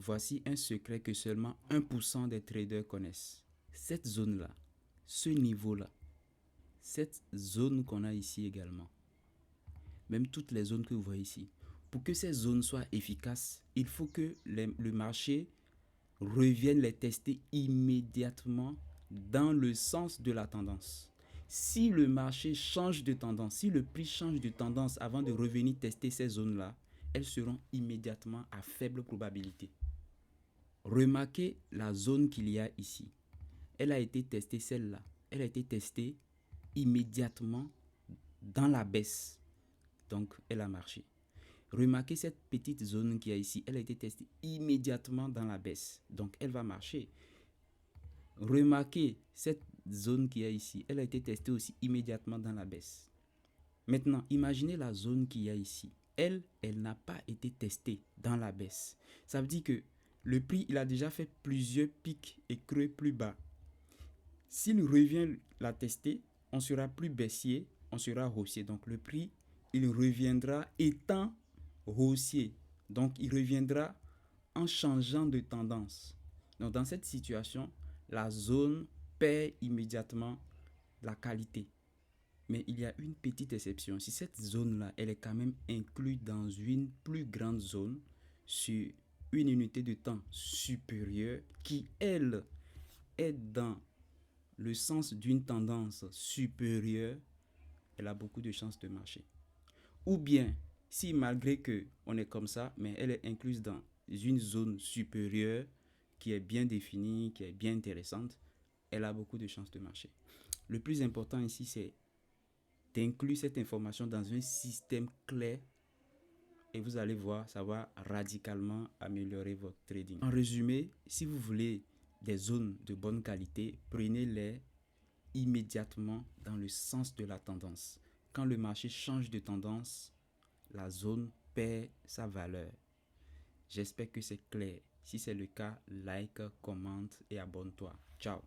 voici un secret que seulement 1% des traders connaissent. Cette zone-là, ce niveau-là, cette zone qu'on a ici également, même toutes les zones que vous voyez ici, pour que ces zones soient efficaces, il faut que le marché revienne les tester immédiatement dans le sens de la tendance. Si le marché change de tendance, si le prix change de tendance avant de revenir tester ces zones-là, elles seront immédiatement à faible probabilité. Remarquez la zone qu'il y a ici. Elle a été testée, celle-là. Elle a été testée immédiatement dans la baisse. Donc, elle a marché. Remarquez cette petite zone qu'il y a ici. Elle a été testée immédiatement dans la baisse. Donc, elle va marcher. Remarquez cette zone qu'il y a ici. Elle a été testée aussi immédiatement dans la baisse. Maintenant, imaginez la zone qu'il y a ici. Elle n'a pas été testée dans la baisse. Ça veut dire que le prix, il a déjà fait plusieurs pics et creux plus bas. S'il revient la tester, on sera plus baissier, on sera haussier. Donc, le prix, il reviendra étant haussier. Donc, il reviendra en changeant de tendance. Donc, dans cette situation, la zone perd immédiatement la qualité. Mais il y a une petite exception. Si cette zone-là, elle est quand même inclue dans une plus grande zone sur une unité de temps supérieure qui, elle, est dans le sens d'une tendance supérieure, elle a beaucoup de chances de marcher. Ou bien, si malgré que on est comme ça, mais elle est incluse dans une zone supérieure qui est bien définie, qui est bien intéressante, elle a beaucoup de chances de marcher. Le plus important ici, c'est d'inclure cette information dans un système clair et vous allez voir, ça va radicalement améliorer votre trading. En résumé, si vous voulez des zones de bonne qualité, prenez-les immédiatement dans le sens de la tendance. Quand le marché change de tendance, la zone perd sa valeur. J'espère que c'est clair. Si c'est le cas, like, commente et abonne-toi. Ciao.